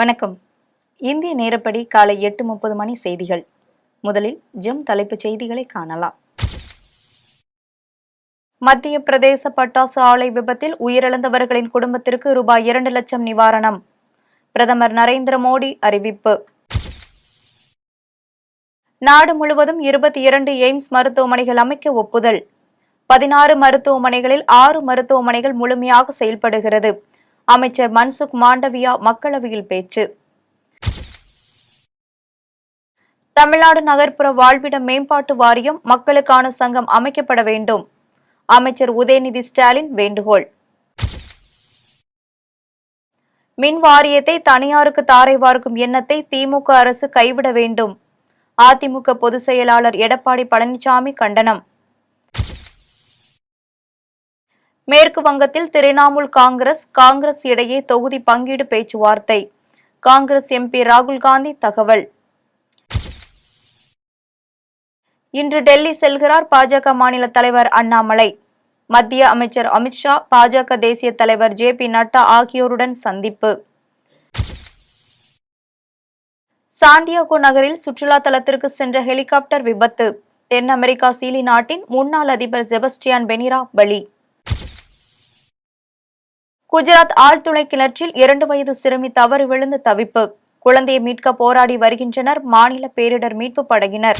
வணக்கம். இந்திய நேரப்படி காலை 8:30 மணி செய்திகள். முதலில் தலைப்புச் செய்திகளை காணலாம். மத்திய பிரதேச பட்டாசு ஆலை விபத்தில் உயிரிழந்தவர்களின் குடும்பத்திற்கு ரூபாய் 2 லட்சம் நிவாரணம். பிரதமர் நரேந்திர மோடி அறிவிப்பு. நாடு முழுவதும் 22 எய்ம்ஸ் மருத்துவமனைகள் அமைக்க ஒப்புதல். 16 மருத்துவமனைகளில் 6 மருத்துவமனைகள் முழுமையாக செயல்படுகிறது. அமைச்சர் மன்சுக் மாண்டவியா மக்களவையில் பேச்சு. தமிழ்நாடு நகர்ப்புற வாழ்விட மேம்பாட்டு வாரியம் மக்களுக்கான சங்கம் அமைக்கப்பட வேண்டும். அமைச்சர் உதயநிதி ஸ்டாலின் வேண்டுகோள். மின் வாரியத்தை தனியாருக்கு தாரை வார்க்கும் எண்ணத்தை திமுக அரசு கைவிட வேண்டும். அதிமுக பொதுச் செயலாளர் எடப்பாடி பழனிசாமி கண்டனம். மேற்கு வங்கத்தில் திரிணாமுல் காங்கிரஸ் இடையே தொகுதி பங்கீடு பேச்சுவார்த்தை. காங்கிரஸ் எம்பி ராகுல் காந்தி தகவல். இன்று டெல்லி செல்கிறார் பாஜக மாநில தலைவர் அண்ணாமலை. மத்திய அமைச்சர் அமித்ஷா, பாஜக தேசிய தலைவர் JP நட்டா ஆகியோருடன் சந்திப்பு. சாண்டியாகோ நகரில் சுற்றுலா தலத்திற்கு சென்ற ஹெலிகாப்டர் விபத்து. தென் அமெரிக்கா சீலி நாட்டின் முன்னாள் அதிபர் செபஸ்டியான் பெனிரா பலி. குஜராத் ஆழ்துளை கிணற்றில் 2 வயது சிறுமி தவறி விழுந்து தவிப்பு. குழந்தையை மீட்க போராடி வருகின்றனர் மாநில பேரிடர் மீட்பு படையினர்.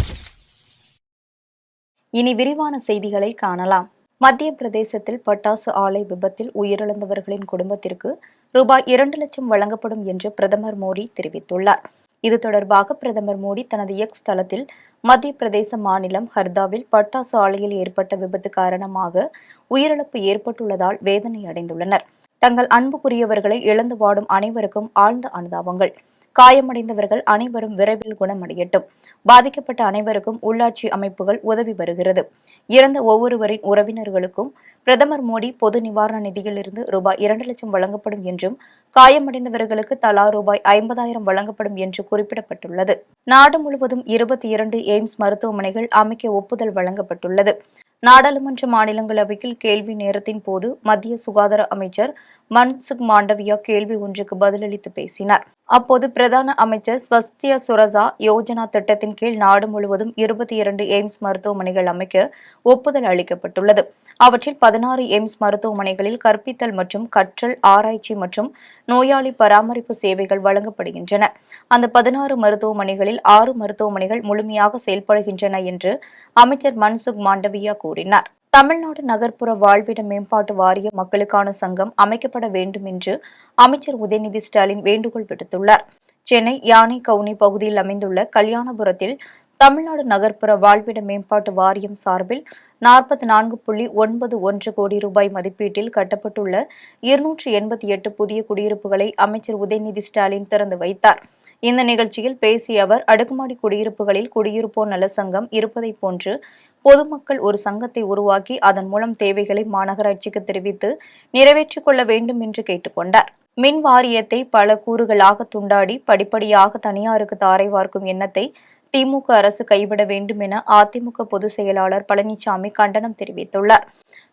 இனி விரிவான செய்திகளை காணலாம். மத்திய பிரதேசத்தில் பட்டாசு ஆலை விபத்தில் உயிரிழந்தவர்களின் குடும்பத்திற்கு ரூபாய் 2 லட்சம் வழங்கப்படும் என்று பிரதமர் மோடி தெரிவித்துள்ளார். இது தொடர்பாக பிரதமர் மோடி தனது எக்ஸ் தளத்தில் மத்திய பிரதேச மாநிலம் ஹர்தாவில் பட்டாசு ஆலையில் ஏற்பட்ட விபத்து காரணமாக உயிரிழப்பு ஏற்பட்டுள்ளதால் வேதனை அடைந்துள்ளனர். தங்கள் அன்புக்குரியவர்களை இழந்து வாடும் அனைவருக்கும் ஆழ்ந்த அனுதாபங்கள். காயமடைந்தவர்கள் அனைவரும் விரைவில் குணமடையட்டும். பாதிக்கப்பட்ட அனைவருக்கும் உள்ளாட்சி அமைப்புகள் உதவி வருகிறது. இறந்த ஒவ்வொருவரின் உறவினர்களுக்கும் பிரதமர் மோடி பொது நிவாரண நிதியிலிருந்து ரூபாய் 2 லட்சம் வழங்கப்படும் என்றும் காயமடைந்தவர்களுக்கு தலா ரூபாய் 50,000 வழங்கப்படும் என்று குறிப்பிடப்பட்டுள்ளது. நாடு முழுவதும் 22 எய்ம்ஸ் மருத்துவமனைகள் அமைக்க ஒப்புதல் வழங்கப்பட்டுள்ளது. நாடாளுமன்ற மாநிலங்களவையில் கேள்வி நேரத்தின் போது மத்திய சுகாதார அமைச்சர் மன்சுக் மாண்டவியா கேள்வி ஒன்றுக்கு பதிலளித்து பேசினார். அப்போது பிரதான அமைச்சர் ஸ்வஸ்திய சுரசா யோஜனா திட்டத்தின் கீழ் நாடு முழுவதும் 22 எய்ம்ஸ் மருத்துவமனைகள் அமைக்க ஒப்புதல் அளிக்கப்பட்டுள்ளது. அவற்றில் 16 எய்ம்ஸ் மருத்துவமனைகளில் கற்பித்தல் மற்றும் கற்றல், ஆராய்ச்சி மற்றும் நோயாளி பராமரிப்பு சேவைகள் வழங்கப்படுகின்றன. அந்த 16 மருத்துவமனைகளில் 6 மருத்துவமனைகள் முழுமையாக செயல்படுகின்றன என்று அமைச்சர் மன்சுக் மாண்டவியா கூறினார். தமிழ்நாடு நகர்ப்புற வாழ்விட மேம்பாட்டு வாரிய மக்களுக்கான சங்கம் அமைக்கப்பட வேண்டும் என்று அமைச்சர் உதயநிதி ஸ்டாலின் வேண்டுகோள் விடுத்துள்ளார். சென்னை யானை கவுனி பகுதியில் அமைந்துள்ள கல்யாணபுரத்தில் தமிழ்நாடு நகர்ப்புற வாழ்விட மேம்பாட்டு வாரியம் சார்பில் 44.91 கோடி ரூபாய் மதிப்பீட்டில் கட்டப்பட்டுள்ள 288 புதிய குடியிருப்புகளை அமைச்சர் உதயநிதி ஸ்டாலின் திறந்து வைத்தார். இந்த நிகழ்ச்சியில் பேசிய அவர், அடுக்குமாடி குடியிருப்புகளில் குடியிருப்போர் நல சங்கம் இருப்பதை போன்று பொதுமக்கள் ஒரு சங்கத்தை உருவாக்கி அதன் மூலம் தேவைகளை மாநகராட்சிக்கு தெரிவித்து நிறைவேற்றிக் கொள்ள வேண்டும் என்று கேட்டுக்கொண்டார். மின் வாரியத்தை பல கூறுகளாக துண்டாடி படிப்படியாக தனியாருக்கு தாரை வார்க்கும் எண்ணத்தை திமுக அரசு கைவிட வேண்டும் என அதிமுக பொதுச் செயலாளர் பழனிசாமி கண்டனம் தெரிவித்துள்ளார்.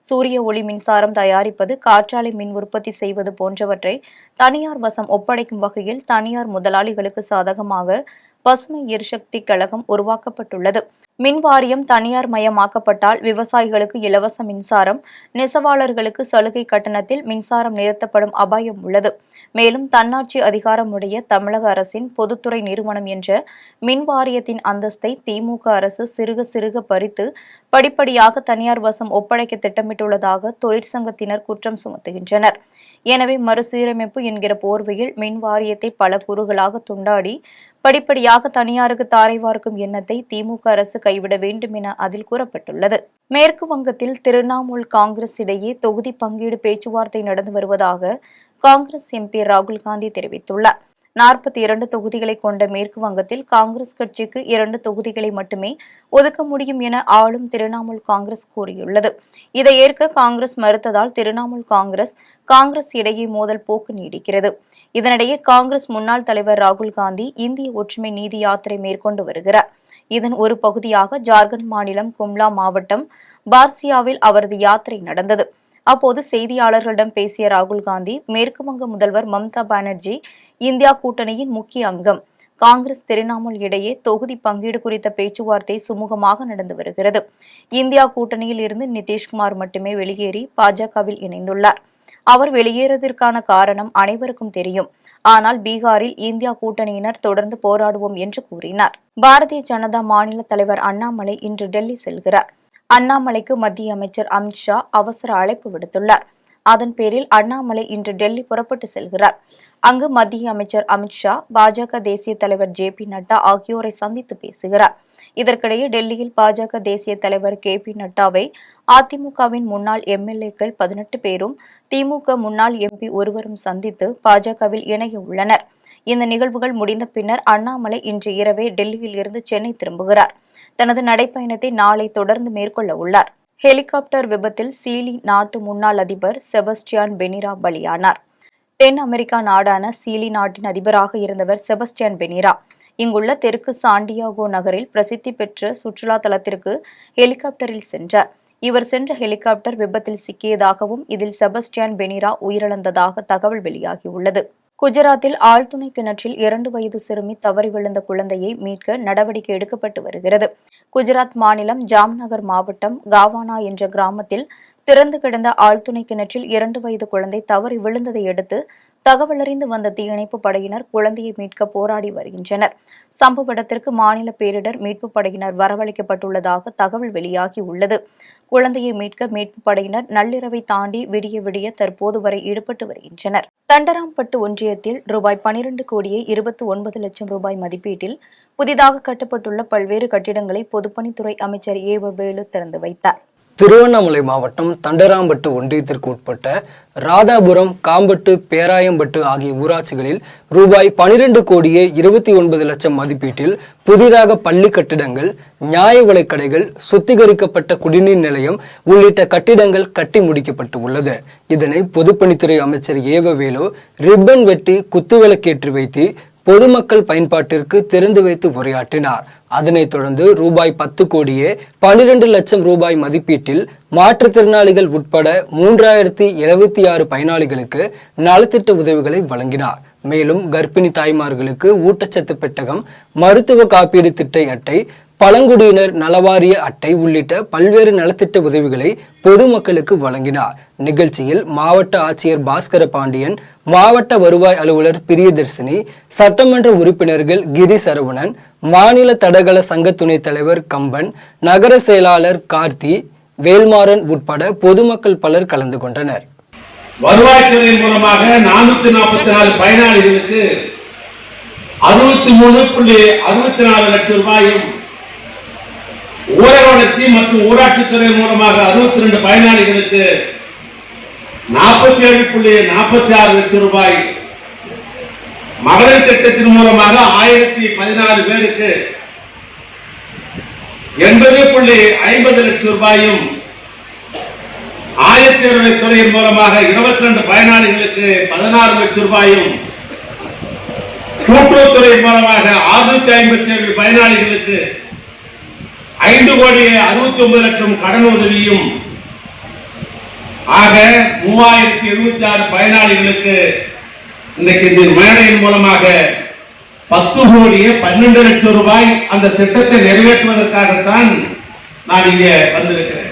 சூரிய ஒளி மின்சாரம் தயாரிப்பது, காற்றாலை மின் உற்பத்தி செய்வது போன்றவற்றை தனியார் வசம் ஒப்படைக்கும் வகையில் தனியார் முதலாளிகளுக்கு சாதகமாக பசுமை எரிசக்தி கழகம் உருவாக்கப்பட்டுள்ளது. மின் வாரியம் தனியார் மயமாக்கப்பட்டால் விவசாயிகளுக்கு இலவச மின்சாரம், நெசவாளர்களுக்கு சலுகை கட்டணத்தில் மின்சாரம் நிறுத்தப்படும் அபாயம் உள்ளது. மேலும் தன்னாட்சி அதிகாரமுடைய தமிழக அரசின் பொதுத்துறை நிறுவனம் என்ற மின் வாரியத்தின் அந்தஸ்தை திமுக அரசு சிறுக சிறுக பறித்து படிப்படியாக தனியார் வசம் ஒப்படைக்க திட்டமிட்டுள்ளதாக தொழிற்சங்கத்தினர் குற்றம் சுமத்துகின்றனர். எனவே மறுசீரமைப்பு என்கிற போர்வையில் மின் வாரியத்தை பல கூறுகளாக துண்டாடி படிப்படியாக தனியாருக்கு தாரை வார்க்கும் எண்ணத்தை திமுக அரசு கைவிட வேண்டும் என அதில் கூறப்பட்டுள்ளது. மேற்கு வங்கத்தில் திரிணாமுல் காங்கிரஸ் இடையே தொகுதி பங்கீடு பேச்சுவார்த்தை நடந்து வருவதாக காங்கிரஸ் எம்பி ராகுல் காந்தி தெரிவித்துள்ளார். 42 தொகுதிகளை கொண்ட மேற்கு வங்கத்தில் காங்கிரஸ் கட்சிக்கு 2 தொகுதிகளை மட்டுமே ஒதுக்க முடியும் என ஆளும் திரிணாமுல் காங்கிரஸ் கூறியுள்ளது. இதை ஏற்க காங்கிரஸ் மறுத்ததால் திரிணாமுல் காங்கிரஸ் இடையே மோதல் போக்கு நீடிக்கிறது. இதனிடையே காங்கிரஸ் முன்னாள் தலைவர் ராகுல் காந்தி இந்திய ஒற்றுமை நீதி யாத்திரை மேற்கொண்டு வருகிறார். இதன் ஒரு பகுதியாக ஜார்க்கண்ட் மாநிலம் கும்லா மாவட்டம் பார்சியாவில் அவரது யாத்திரை நடந்தது. அப்போது செய்தியாளர்களிடம் பேசிய ராகுல் காந்தி, மேற்கு வங்க முதல்வர் மம்தா பானர்ஜி இந்தியா கூட்டணியின் முக்கிய அங்கம். காங்கிரஸ் திரிணாமுல் இடையே தொகுதி பங்கீடு குறித்த பேச்சுவார்த்தை சுமூகமாக நடந்து வருகிறது. இந்தியா கூட்டணியில் இருந்து நிதிஷ்குமார் மட்டுமே வெளியேறி பாஜகவில் இணைந்துள்ளார். அவர் வெளியேறதற்கான காரணம் அனைவருக்கும் தெரியும். ஆனால் பீகாரில் இந்தியா கூட்டணியினர் தொடர்ந்து போராடுவோம் என்று கூறினார். பாரதிய ஜனதா மாநில தலைவர் அண்ணாமலை இன்று டெல்லி செல்கிறார். அண்ணாமலைக்கு மத்திய அமைச்சர் அமித்ஷா அவசர அழைப்பு விடுத்துள்ளார். அதன் பேரில் அண்ணாமலை இன்று டெல்லி புறப்பட்டு செல்கிறார். அங்கு மத்திய அமைச்சர் அமித்ஷா, பாஜக தேசிய தலைவர் ஜே.பி. நட்டா ஆகியோரை சந்தித்து பேசுகிறார். இதற்கிடையே டெல்லியில் பாஜக தேசிய தலைவர் கே.பி. நட்டாவை அதிமுகவின் முன்னாள் எம்எல்ஏக்கள் 18 பேரும் திமுக முன்னாள் எம்பி ஒருவரும் சந்தித்து பாஜகவில் இணைய உள்ளனர். இந்த நிகழ்வுகள் முடிந்த பின்னர் அண்ணாமலை இன்று இரவே டெல்லியில் இருந்து சென்னை திரும்புகிறார். தனது நடைப்பயணத்தை நாளை தொடர்ந்து மேற்கொள்ள உள்ளார். ஹெலிகாப்டர் விபத்தில் சீலி நாட்டு முன்னாள் அதிபர் செபஸ்டியான் பெனிரா பலியானார். தென் அமெரிக்கா நாடான சீலி நாட்டின் அதிபராக இருந்தவர் செபஸ்டியான் பெனிரா இங்குள்ள தெற்கு சாண்டியாகோ நகரில் பிரசித்தி பெற்ற சுற்றுலா தலத்திற்கு ஹெலிகாப்டரில் சென்றார். இவர் சென்ற ஹெலிகாப்டர் விபத்தில் சிக்கியதாகவும் இதில் செபஸ்டியான் பெனிரா உயிரிழந்ததாக தகவல் வெளியாகியுள்ளது. குஜராத்தில் ஆழ்துணை கிணற்றில் 2 வயது சிறுமி தவறி விழுந்த குழந்தையை மீட்க நடவடிக்கை எடுக்கப்பட்டு வருகிறது. குஜராத் மாநிலம் ஜாம்நகர் மாவட்டம் காவானா என்ற கிராமத்தில் திறந்து கிடந்த ஆழ்துணை கிணற்றில் 2 வயது குழந்தை தவறி விழுந்ததை அடுத்து தகவலறிந்து வந்த தீயணைப்பு படையினர் குழந்தையை மீட்க போராடி வருகின்றனர். சம்பவ இடத்திற்கு மாநில பேரிடர் மீட்பு படையினர் வரவழைக்கப்பட்டுள்ளதாக தகவல் வெளியாகியுள்ளது. குழந்தையை மீட்க மீட்பு படையினர் நள்ளிரவை தாண்டி விடிய விடிய தற்போது வரை ஈடுபட்டு வருகின்றனர். தண்டராம்பட்டு ஒன்றியத்தில் ரூபாய் 12 கோடியே 29 லட்சம் ரூபாய் மதிப்பீட்டில் புதிதாக கட்டப்பட்டுள்ள பல்வேறு கட்டிடங்களை பொதுப்பணித்துறை அமைச்சர் ஏ.வ. வேலு திறந்து வைத்தார். திருவண்ணாமலை மாவட்டம் தண்டராம்பட்டு ஒன்றியத்திற்கு உட்பட்ட ராதாபுரம், காம்பட்டு, பேராயம்பட்டு ஆகிய ஊராட்சிகளில் ரூபாய் 12 கோடியே 29 லட்சம் மதிப்பீட்டில் புதிதாக பள்ளி கட்டிடங்கள், நியாய விலைக் கடைகள், சுத்திகரிக்கப்பட்ட குடிநீர் நிலையம் உள்ளிட்ட கட்டிடங்கள் கட்டி முடிக்கப்பட்டு உள்ளது. இதனை பொதுப்பணித்துறை அமைச்சர் ஏ.வ. வேலு ரிப்பன் வெட்டி குத்துவிளக்கேற்றி வைத்து பொதுமக்கள் பயன்பாட்டிற்கு திறந்து வைத்து உரையாற்றினார். அதனைத் தொடர்ந்து ரூபாய் 10 கோடியே 12 லட்சம் ரூபாய் மதிப்பீட்டில் மாற்றுத்திறனாளிகள் உட்பட 3076 பயனாளிகளுக்கு நலத்திட்ட உதவிகளை வழங்கினார். மேலும் கர்ப்பிணி தாய்மார்களுக்கு ஊட்டச்சத்து பெட்டகம், மருத்துவ காப்பீடு திட்ட அட்டை, பழங்குடியினர் நலவாரிய அட்டை உள்ளிட்ட பல்வேறு நலத்திட்ட உதவிகளை பொதுமக்களுக்கு வழங்கினார். நிகழ்ச்சியில் மாவட்ட ஆட்சியர் பாஸ்கர பாண்டியன், மாவட்ட வருவாய் அலுவலர் பிரியதர்சினி, சட்டமன்ற உறுப்பினர்கள் கிரி சரவணன், மாநில தடகள சங்க துணைத் தலைவர் கம்பன், நகர செயலாளர் கார்த்தி, வேல்மாறன் உட்பட பொதுமக்கள் பலர் கலந்து கொண்டனர். வருவாய்த்துறையின் மூலமாக 444 பயனாளிகளுக்கு 63.64 லட்சம் ரூபாயும், ஊரக வளர்ச்சி மற்றும் ஊராட்சித்துறை மூலமாக 62 பயனாளிகளுக்கு 47.46 லட்சம் ரூபாய், மகளிர் திட்டத்தின் மூலமாக 1014 பேருக்கு 80.50 லட்சம் ரூபாயும், ஆயத்தீர்வை துறையின் மூலமாக 22 பயனாளிகளுக்கு 16 லட்சம் ரூபாயும், கூட்டுறவுத்துறை மூலமாக 657 பயனாளிகளுக்கு 5 கோடியே 69 லட்சம் கடன் உதவியும் ஆக 3076 பயனாளிகளுக்கு இன்றைக்கு இந்த மேடையின் மூலமாக 10 கோடியே 12 லட்சம் ரூபாய் அந்த திட்டத்தை நிறைவேற்றுவதற்காகத்தான் நான் இங்கே வந்திருக்கிறேன்.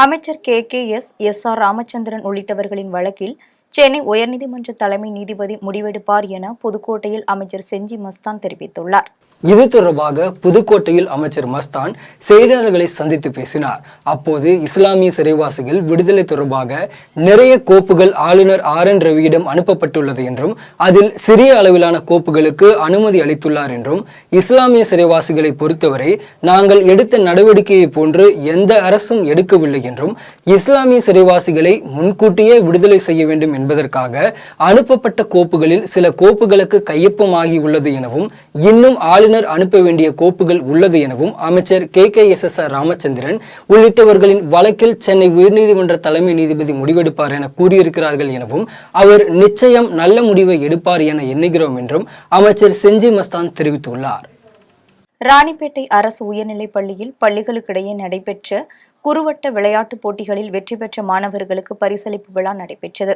அமைச்சர் கே.எஸ்.ஆர். ராமச்சந்திரன் உள்ளிட்டவர்களின் வழக்கில் சென்னை உயர்நீதிமன்ற தலைமை நீதிபதி முடிவெடுப்பார் என புதுக்கோட்டையில் அமைச்சர் செஞ்சி மஸ்தான் தெரிவித்துள்ளார். இது தொடர்பாக புதுக்கோட்டையில் அமைச்சர் மஸ்தான் செய்தியாளர்களை சந்தித்து பேசினார். அப்போது இஸ்லாமிய சிறைவாசிகள் விடுதலை தொடர்பாக நிறைய கோப்புகள் ஆளுநர் ஆர்.என். ரவியிடம் அனுப்பப்பட்டுள்ளது என்றும் அதில் சிறிய அளவிலான கோப்புகளுக்கு அனுமதி அளித்துள்ளார் என்றும், இஸ்லாமிய சிறைவாசிகளை பொறுத்தவரை நாங்கள் எடுத்த நடவடிக்கையை போன்று எந்த அரசும் எடுக்கவில்லை என்றும், இஸ்லாமிய சிறைவாசிகளை முன்கூட்டியே விடுதலை செய்ய வேண்டும் என்பதற்காக அனுப்பப்பட்ட கோப்புகளில் சில கோப்புகளுக்கு கையொப்பமாகியுள்ளது எனவும், இன்னும் ஆளுநர் அனுப்ப வேண்டிய கோப்புகள் உள்ளது எனவும் அமைச்சர் கே.எஸ்.ஆர். ராமச்சந்திரன் உள்ளிட்டவர்களின் வழக்கில் சென்னை உயர்நீதிமன்ற தலைமை நீதிபதி முடிவெடுப்பார் என கூறியிருக்கிறார்கள் எனவும், அவர் நிச்சயம் நல்ல முடிவை எடுப்பார் என எண்ணுகிறோம் என்றும் அமைச்சர் செஞ்சி மஸ்தான் தெரிவித்துள்ளார். ராணிப்பேட்டை அரசு உயர்நிலைப் பள்ளியில் பள்ளிகளுக்கிடையே நடைபெற்ற குறுவட்ட விளையாட்டுப் போட்டிகளில் வெற்றி பெற்ற மாணவர்களுக்கு பரிசளிப்பு விழா நடைபெற்றது.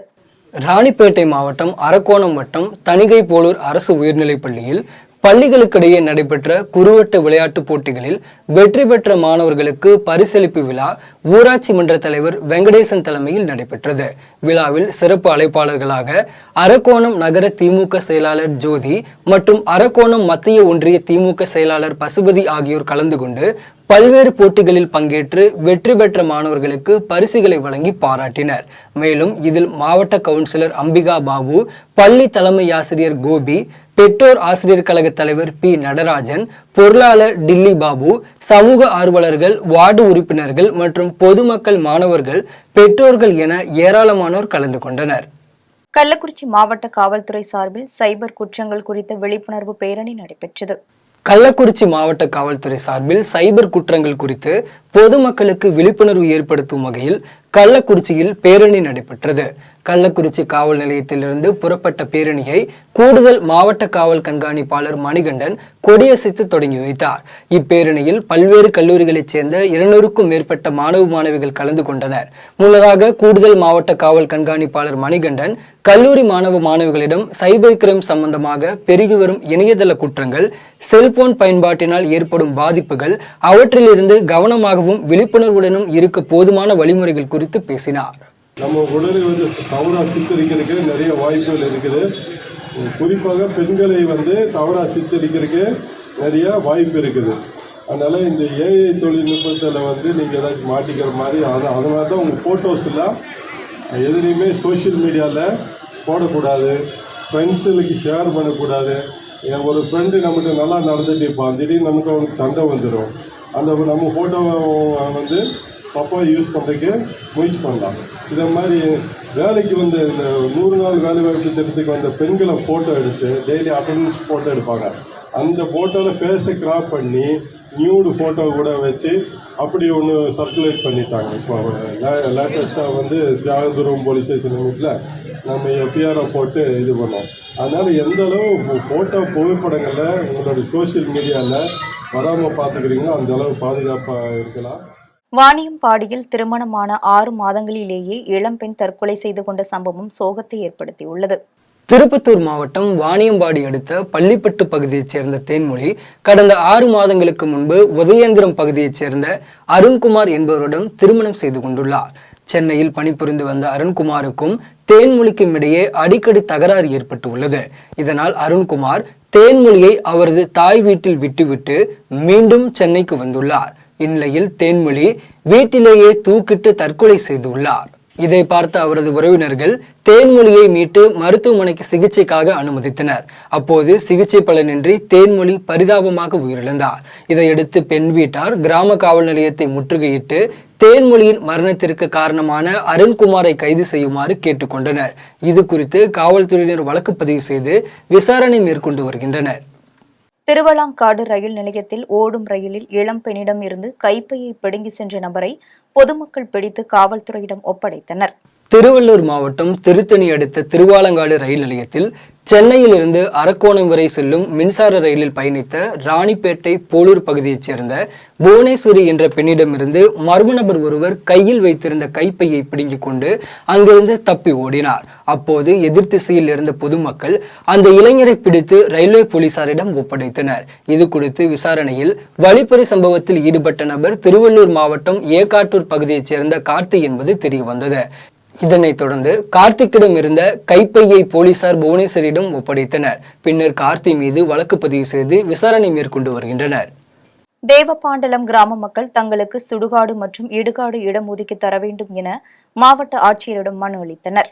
ராணிப்பேட்டை மாவட்டம் அரக்கோணம் வட்டம் தணிகைப்போலூர் அரசு உயர்நிலைப் பள்ளியில் பள்ளிகளுக்கிடையே நடைபெற்ற குறுவட்ட விளையாட்டுப் போட்டிகளில் வெற்றி பெற்ற மாணவர்களுக்கு பரிசளிப்பு விழா ஊராட்சி மன்ற தலைவர் வெங்கடேசன் தலைமையில் நடைபெற்றது. விழாவில் சிறப்பு அழைப்பாளர்களாக அரக்கோணம் நகர திமுக செயலாளர் ஜோதி மற்றும் அரக்கோணம் மத்திய ஒன்றிய திமுக செயலாளர் பசுபதி ஆகியோர் கலந்து கொண்டு பல்வேறு போட்டிகளில் பங்கேற்று வெற்றி பெற்ற மாணவர்களுக்கு பரிசுகளை வழங்கி பாராட்டினர். மேலும் இதில் மாவட்ட கவுன்சிலர் அம்பிகா பாபு, பள்ளி தலைமை ஆசிரியர் கோபி, பெற்றோர் ஆசிரியர் கழக தலைவர் பி நடராஜன், பொருளாளர் டில்லி பாபு, சமூக ஆர்வலர்கள், வார்டு உறுப்பினர்கள் மற்றும் பொதுமக்கள், மாணவர்கள், பெற்றோர்கள் என ஏராளமானோர் கலந்து கொண்டனர். கள்ளக்குறிச்சி மாவட்ட காவல்துறை சார்பில் சைபர் குற்றங்கள் குறித்த விழிப்புணர்வு பேரணி நடைபெற்றது. கள்ளக்குறிச்சி மாவட்ட காவல்துறை சார்பில் சைபர் குற்றங்கள் குறித்து பொதுமக்களுக்கு விழிப்புணர்வு ஏற்படுத்தும் வகையில் கள்ளக்குறிச்சியில் பேரணி நடைபெற்றது. கள்ளக்குறிச்சி காவல் நிலையத்திலிருந்து புறப்பட்ட பேரணியை கூடுதல் மாவட்ட காவல் கண்காணிப்பாளர் மணிகண்டன் கொடியசைத்து தொடங்கி வைத்தார். இப்பேரணியில் பல்வேறு கல்லூரிகளைச் சேர்ந்த 200க்கும் மேற்பட்ட மாணவ மாணவிகள் கலந்து கொண்டனர். முன்னதாக கூடுதல் மாவட்ட காவல் கண்காணிப்பாளர் மணிகண்டன் கல்லூரி மாணவ மாணவிகளிடம் சைபர் கிரைம் சம்பந்தமாக பெருகி வரும் இணையதள குற்றங்கள், செல்போன் பயன்பாட்டினால் ஏற்படும் பாதிப்புகள், அவற்றிலிருந்து கவனமாகவும் விழிப்புணர்வுடனும் இருக்க போதுமான வழிமுறைகள் குறித்து பேசினார். நம்ம உடலை தவறாக சித்தரிக்கிறதுக்கு நிறைய வாய்ப்புகள் இருக்குது. குறிப்பாக பெண்களை தவறாக சித்தரிக்கிறதுக்கு நிறைய வாய்ப்பு இருக்குது. அதனால் இந்த ஏஐ தொழில்நுட்பத்தில் நீங்கள் ஏதாச்சும் மாட்டிக்கிற மாதிரி அதனால தான் உங்கள் ஃபோட்டோஸ்லாம் எதுலேயுமே சோஷியல் மீடியாவில் போடக்கூடாது, ஃப்ரெண்ட்ஸுகளுக்கு ஷேர் பண்ணக்கூடாது. ஒரு ஃப்ரெண்டு நம்மகிட்ட நல்லா நடந்துட்டு இருப்பான், திடீர்னு நமக்கு அவனுக்கு சண்டை வந்துடும். அந்த நம்ம ஃபோட்டோவை தப்பாக யூஸ் பண்ணுறதுக்கு முயற்சி பண்ணலாம். இதை மாதிரி வேலைக்கு இந்த 100 நாள் வேலைவாய்ப்பு திட்டத்துக்கு வந்த பெண்களை ஃபோட்டோ எடுத்து டெய்லி அட்டண்டன்ஸ் ஃபோட்டோ எடுப்பாங்க. அந்த ஃபோட்டோவில் ஃபேஸை கிராப் பண்ணி நியூடு ஃபோட்டோ கூட வச்சு அப்படி ஒன்று சர்க்குலேட் பண்ணிட்டாங்க. இப்போ லேட்டஸ்ட்டாக தியாகதுரம் போலீஸ் ஸ்டேஷன் வீட்டில் நம்ம எஃப்ஐஆரை போட்டு இது பண்ணோம். அதனால் எந்த அளவு ஃபோட்டோ புகைப்படங்களில் உங்களோட சோஷியல் மீடியாவில் வராமல் பார்த்துக்கிறீங்களோ அந்த அளவு பாதுகாப்பாக இருக்கலாம். வாணியம்பாடியில் திருமணமான 6 மாதங்களிலேயே இளம்பெண் தற்கொலை செய்து கொண்ட சம்பவம் சோகத்தை ஏற்படுத்தியுள்ளது. திருப்பத்தூர் மாவட்டம் வாணியம்பாடி அடுத்த பள்ளிப்பட்டு பகுதியைச் சேர்ந்த தேன்மொழி கடந்த 6 மாதங்களுக்கு முன்பு உதயேந்திரம் பகுதியைச் சேர்ந்த அருண்குமார் என்பவருடன் திருமணம் செய்து கொண்டுள்ளார். சென்னையில் பணிபுரிந்து வந்த அருண்குமாருக்கும் தேன்மொழிக்கும் இடையே அடிக்கடி தகராறு ஏற்பட்டு உள்ளது. இதனால் அருண்குமார் தேன்மொழியை அவரது தாய் வீட்டில் விட்டுவிட்டு மீண்டும் சென்னைக்கு வந்துள்ளார். இந்நிலையில் தேன்மொழி வீட்டிலேயே தூக்கிட்டு தற்கொலை செய்துள்ளார். இதை பார்த்த அவரது உறவினர்கள் தேன்மொழியை மீட்டு மருத்துவமனைக்கு சிகிச்சைக்காக அனுமதித்தனர். அப்போது சிகிச்சை பலனின்றி தேன்மொழி பரிதாபமாக உயிரிழந்தார். இதையடுத்து பெண் வீட்டார் கிராம காவல் நிலையத்தை முற்றுகையிட்டு தேன்மொழியின் மரணத்திற்கு காரணமான அருண்குமாரை கைது செய்யுமாறு கேட்டுக்கொண்டனர். இது குறித்து காவல்துறையினர் வழக்கு பதிவு செய்து விசாரணை மேற்கொண்டு வருகின்றனர். திருவளாங்காடு ரயில் நிலையத்தில் ஓடும் ரயிலில் இளம்பெண்ணிடம் இருந்து கைப்பையை பிடுங்கி சென்ற நபரை பொதுமக்கள் பிடித்து காவல்துறையிடம் ஒப்படைத்தனர். திருவள்ளூர் மாவட்டம் திருத்தணி அடுத்த திருவாலங்காடு ரயில் நிலையத்தில் சென்னையில் இருந்து அரக்கோணம் வரை செல்லும் மின்சார ரயிலில் பயணித்த ராணிப்பேட்டை போலூர் பகுதியைச் சேர்ந்த புவனேஸ்வரி என்ற பெண்ணிடமிருந்து மர்ம நபர் ஒருவர் கையில் வைத்திருந்த கைப்பையை பிடுங்கிக் கொண்டு அங்கிருந்து தப்பி ஓடினார். அப்போது எதிர் திசையில் இருந்த பொதுமக்கள் அந்த இளைஞரை பிடித்து ரயில்வே போலீசாரிடம் ஒப்படைத்தனர். இது குறித்து விசாரணையில் வழிப்பறி சம்பவத்தில் ஈடுபட்ட நபர் திருவள்ளூர் மாவட்டம் ஏகாட்டூர் பகுதியைச் சேர்ந்த கார்த்தி என்பது தெரியவந்தது. இதனைத் தொடர்ந்து கார்த்திக்கிடம் இருந்த கைப்பையை போலீசார் புவனேஸ்வரியிடம் ஒப்படைத்தனர். பின்னர் கார்த்தி மீது வழக்கு பதிவு செய்து விசாரணை மேற்கொண்டு வருகின்றனர். தேவபாண்டலம் கிராம மக்கள் தங்களுக்கு சுடுகாடு மற்றும் இடுகாடு இடம் ஒதுக்கி தர வேண்டும் என மாவட்ட ஆட்சியரிடம் மனு அளித்தனர்.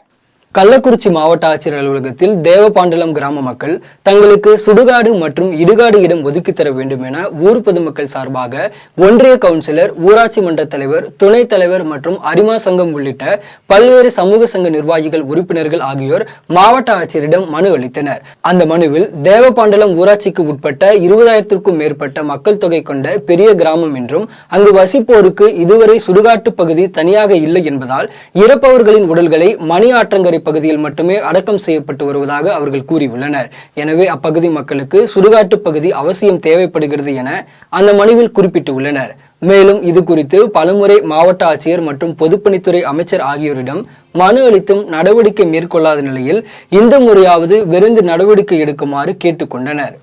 கள்ளக்குறிச்சி மாவட்ட ஆட்சியர் அலுவலகத்தில் தேவபாண்டலம் கிராம மக்கள் தங்களுக்கு சுடுகாடு மற்றும் இடுகாடு இடம் ஒதுக்கி தர வேண்டும் என ஊர் பொதுமக்கள் சார்பாக ஒன்றிய கவுன்சிலர், ஊராட்சி மன்ற தலைவர், துணைத் தலைவர் மற்றும் அரிமா சங்கம் உள்ளிட்ட பல்வேறு சமூக சங்க நிர்வாகிகள், உறுப்பினர்கள் ஆகியோர் மாவட்ட ஆட்சியரிடம் மனு அளித்தனர். அந்த மனுவில் தேவபாண்டலம் ஊராட்சிக்கு உட்பட்ட 20,000க்கும் மேற்பட்ட மக்கள் தொகை கொண்ட பெரிய கிராமம் என்றும் அங்கு வசிப்போருக்கு இதுவரை சுடுகாட்டு பகுதி தனியாக இல்லை என்பதால் இறப்பவர்களின் உடல்களை மணி ஆற்றங்கரை பகுதியில் மட்டுமே அடக்கம் செய்யப்பட்டு வருவதாக அவர்கள் கூறியுள்ளனர். எனவே அப்பகுதி மக்களுக்கு சுடுகாட்டு பகுதி அவசியம் தேவைப்படுகிறது என அந்த மனுவில் குறிப்பிட்டுள்ளனர். மேலும் இது குறித்து பலமுறை மாவட்ட ஆட்சியர் மற்றும் பொதுப்பணித்துறை அமைச்சர் ஆகியோரிடம் மனு அளித்தும் நடவடிக்கை மேற்கொள்ளாத நிலையில் இந்த முறையாவது விரைந்து நடவடிக்கை எடுக்குமாறு கேட்டுக்கொண்டனர்.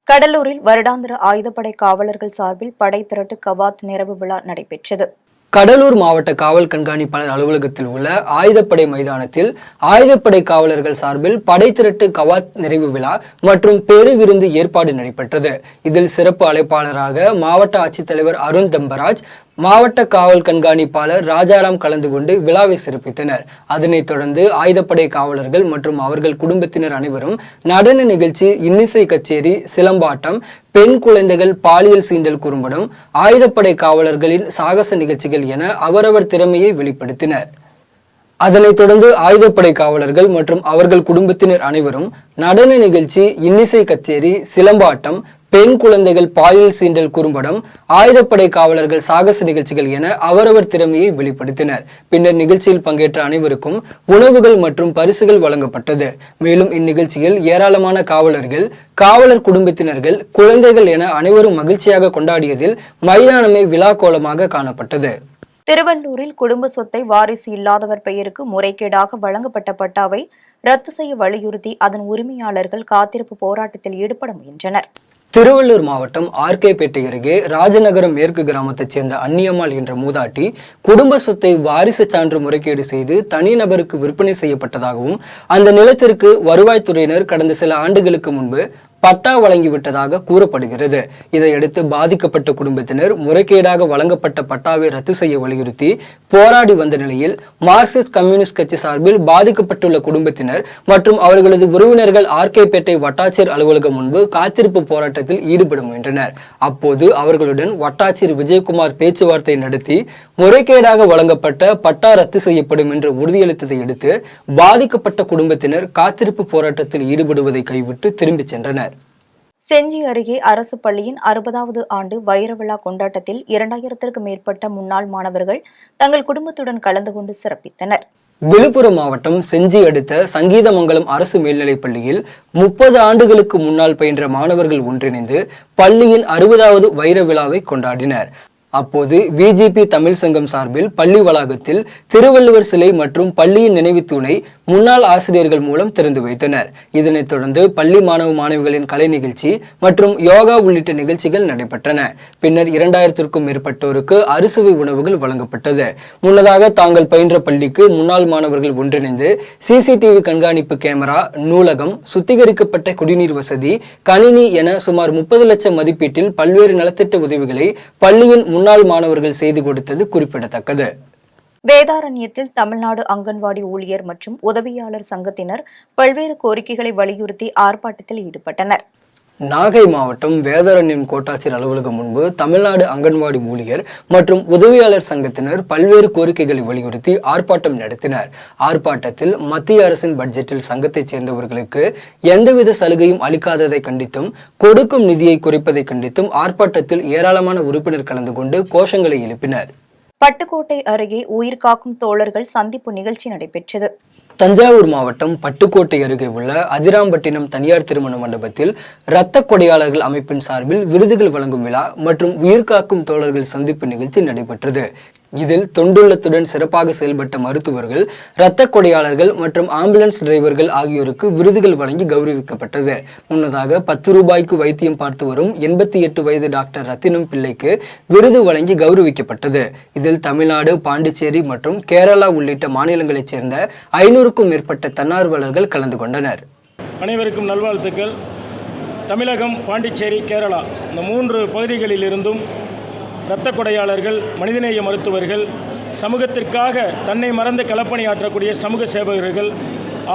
கடலூரில் வருடாந்திர ஆயுதப்படை காவலர்கள் சார்பில் படை திரட்டு கவாத் நிறைவு விழா நடைபெற்றது. கடலூர் மாவட்ட காவல் கண்காணிப்பாளர் அலுவலகத்தில் உள்ள ஆயுதப்படை மைதானத்தில் ஆயுதப்படை காவலர்கள் சார்பில் படை திரட்டு கவாத் நிறைவு விழா மற்றும் பெரு விருந்து ஏற்பாடு நடைபெற்றது. இதில் சிறப்பு அழைப்பாளராக மாவட்ட ஆட்சித்தலைவர் அருண் தம்பராஜ், மாவட்ட காவல் கண்காணிப்பாளர் ராஜாராம் கலந்து கொண்டு விழாவை சிறப்பித்தனர். அதனைத் தொடர்ந்து ஆயுதப்படை காவலர்கள் மற்றும் அவர்கள் குடும்பத்தினர் அனைவரும் நடன நிகழ்ச்சி, இன்னிசை கச்சேரி, சிலம்பாட்டம், பெண் குழந்தைகள் பாலியல் சீண்டல் குறும்படம், ஆயுதப்படை காவலர்களின் சாகச நிகழ்ச்சிகள் என அவரவர் திறமையை வெளிப்படுத்தினர். அதனைத் தொடர்ந்து ஆயுதப்படை காவலர்கள் மற்றும் அவர்கள் குடும்பத்தினர் அனைவரும் நடன நிகழ்ச்சி, இன்னிசை கச்சேரி, சிலம்பாட்டம், பெண் குழந்தைகள் பாலியல் சீண்டல் குறும்படம், ஆயுதப்படை காவலர்கள் சாகச நிகழ்ச்சிகள் என அவரவர் திறமையை வெளிப்படுத்தினர். பின்னர் நிகழ்ச்சியில் பங்கேற்ற அனைவருக்கும் உணவுகள் மற்றும் பரிசுகள் வழங்கப்பட்டது. மேலும் இந்நிகழ்ச்சியில் ஏராளமான காவலர்கள், காவலர் குடும்பத்தினர்கள், குழந்தைகள் என அனைவரும் மகிழ்ச்சியாக கொண்டாடியதில் மைதானமே விழா கோலமாக காணப்பட்டது. திருவள்ளூரில் குடும்ப சொத்தை வாரிசு இல்லாதவர் பெயருக்கு முறைகேடாக வழங்கப்பட்ட பட்டாவை ரத்து செய்ய வலியுறுத்தி அதன் உரிமையாளர்கள் காத்திருப்பு போராட்டத்தில் ஈடுபட முயன்றனர். திருவள்ளூர் மாவட்டம் ஆர்கேபேட்டை அருகே ராஜநகரம் மேற்கு கிராமத்தைச் சேர்ந்த அன்னியம்மாள் என்ற மூதாட்டி குடும்ப சொத்தை வாரிசு சான்று முறைகேடு செய்து தனிநபருக்கு விற்பனை செய்யப்பட்டதாகவும் அந்த நிலத்திற்கு வருவாய்த்துறையினர் கடந்த சில ஆண்டுகளுக்கு முன்பு பட்டா வழங்கிவிட்டதாக கூறப்படுகிறது. இதையடுத்து பாதிக்கப்பட்ட குடும்பத்தினர் முறைகேடாக வழங்கப்பட்ட பட்டாவை ரத்து செய்ய வலியுறுத்தி போராடி வந்த நிலையில் மார்க்சிஸ்ட் கம்யூனிஸ்ட் கட்சி சார்பில் பாதிக்கப்பட்டுள்ள குடும்பத்தினர் மற்றும் அவர்களது உறவினர்கள் ஆர்கேபேட்டை வட்டாட்சியர் அலுவலகம் முன்பு காத்திருப்பு போராட்டத்தில் ஈடுபட முயன்றனர். அப்போது அவர்களுடன் வட்டாட்சியர் விஜயகுமார் பேச்சுவார்த்தை நடத்தி முறைகேடாக வழங்கப்பட்ட பட்டா ரத்து செய்யப்படும் என்று உறுதியளித்ததை அடுத்து பாதிக்கப்பட்ட குடும்பத்தினர் காத்திருப்பு போராட்டத்தில் ஈடுபடுவதை கைவிட்டு திரும்பிச் சென்றனர். செஞ்சி அருகே அரசு பள்ளியின் 60வது ஆண்டு வைர விழா கொண்டாட்டத்தில் 2000க்கும் மேற்பட்ட முன்னாள் மாணவர்கள் தங்கள் குடும்பத்துடன் கலந்து கொண்டு சிறப்பித்தனர். விழுப்புரம் மாவட்டம் செஞ்சி அடுத்த சங்கீதமங்கலம் அரசு மேல்நிலைப் பள்ளியில் 30 ஆண்டுகளுக்கு முன்னால் பயின்ற மாணவர்கள் ஒன்றிணைந்து பள்ளியின் 60வது வைர விழாவை கொண்டாடினர். அப்போது பிஜேபி தமிழ் சங்கம் சார்பில் பள்ளி வளாகத்தில் திருவள்ளுவர் சிலை மற்றும் பள்ளியின் நினைவு தூணை முன்னாள் ஆசிரியர்கள் மூலம் திறந்து வைத்தனர். இதனைத் தொடர்ந்து பள்ளி மாணவ மாணவிகளின் கலை நிகழ்ச்சி மற்றும் யோகா உள்ளிட்ட நிகழ்ச்சிகள் நடைபெற்றன. பின்னர் 2000க்கும் மேற்பட்டோருக்கு அறுசுவை உணவுகள் வழங்கப்பட்டது. முன்னதாக தாங்கள் பயின்ற பள்ளிக்கு முன்னாள் மாணவர்கள் ஒன்றிணைந்து சிசிடிவி கண்காணிப்பு கேமரா, நூலகம், சுத்திகரிக்கப்பட்ட குடிநீர் வசதி, கணினி என சுமார் 30 லட்சம் மதிப்பீட்டில் பல்வேறு நலத்திட்ட உதவிகளை பள்ளியின் முன்னாள் மாணவர்கள் செய்து கொடுத்தது குறிப்பிடத்தக்கது. வேதாரண்யத்தில் தமிழ்நாடு அங்கன்வாடி ஊழியர் மற்றும் உதவியாளர் சங்கத்தினர் பல்வேறு கோரிக்கைகளை வலியுறுத்தி ஆர்ப்பாட்டத்தில் ஈடுபட்டனர். நாகை மாவட்டம் வேதாரண்யம் கோட்டாட்சியர் அலுவலகம் முன்பு தமிழ்நாடு அங்கன்வாடி ஊழியர் மற்றும் உதவியாளர் சங்கத்தினர் பல்வேறு கோரிக்கைகளை வலியுறுத்தி ஆர்ப்பாட்டம் நடத்தினர். ஆர்ப்பாட்டத்தில் மத்திய அரசின் பட்ஜெட்டில் சங்கத்தைச் சேர்ந்தவர்களுக்கு எந்தவித சலுகையும் அளிக்காததை கண்டித்தும் கொடுக்கும் நிதியை குறைப்பதை கண்டித்தும் ஆர்ப்பாட்டத்தில் ஏராளமான உறுப்பினர் கலந்து கொண்டு கோஷங்களை எழுப்பினர். பட்டுக்கோட்டை அருகே உயிர்காக்கும் தோழர்கள் சந்திப்பு நிகழ்ச்சி நடைபெற்றது. தஞ்சாவூர் மாவட்டம் பட்டுக்கோட்டை அருகே உள்ள அதிராம்பட்டினம் தனியார் திருமண மண்டபத்தில் இரத்த கொடையாளர்கள் அமைப்பின் சார்பில் விருதுகள் வழங்கும் விழா மற்றும் உயிர்காக்கும் தோழர்கள் சந்திப்பு நிகழ்ச்சி நடைபெற்றது. இதில் தொண்டுள்ளத்துடன் சிறப்பாக செயல்பட்ட மருத்துவர்கள், இரத்த கொடையாளர்கள் மற்றும் ஆம்புலன்ஸ் டிரைவர்கள் ஆகியோருக்கு விருதுகள் வழங்கி கௌரவிக்கப்பட்டது. முன்னதாக 10 ரூபாய்க்கு வைத்தியம் பார்த்து வரும் 88 வயது டாக்டர் ரத்தினம் பிள்ளைக்கு விருது வழங்கி கௌரவிக்கப்பட்டது. இதில் தமிழ்நாடு, பாண்டிச்சேரி மற்றும் கேரளா உள்ளிட்ட மாநிலங்களைச் சேர்ந்த 500க்கும் மேற்பட்ட தன்னார்வலர்கள் கலந்து கொண்டனர். அனைவருக்கும் நல்வாழ்த்துக்கள். தமிழகம், பாண்டிச்சேரி, கேரளா இந்த 3 பகுதிகளிலிருந்தும் இரத்த கொடையாளர்கள், மனிதநேய மருத்துவர்கள், சமூகத்திற்காக தன்னை மறந்து களப்பணியாற்றக்கூடிய சமூக சேவகர்கள்,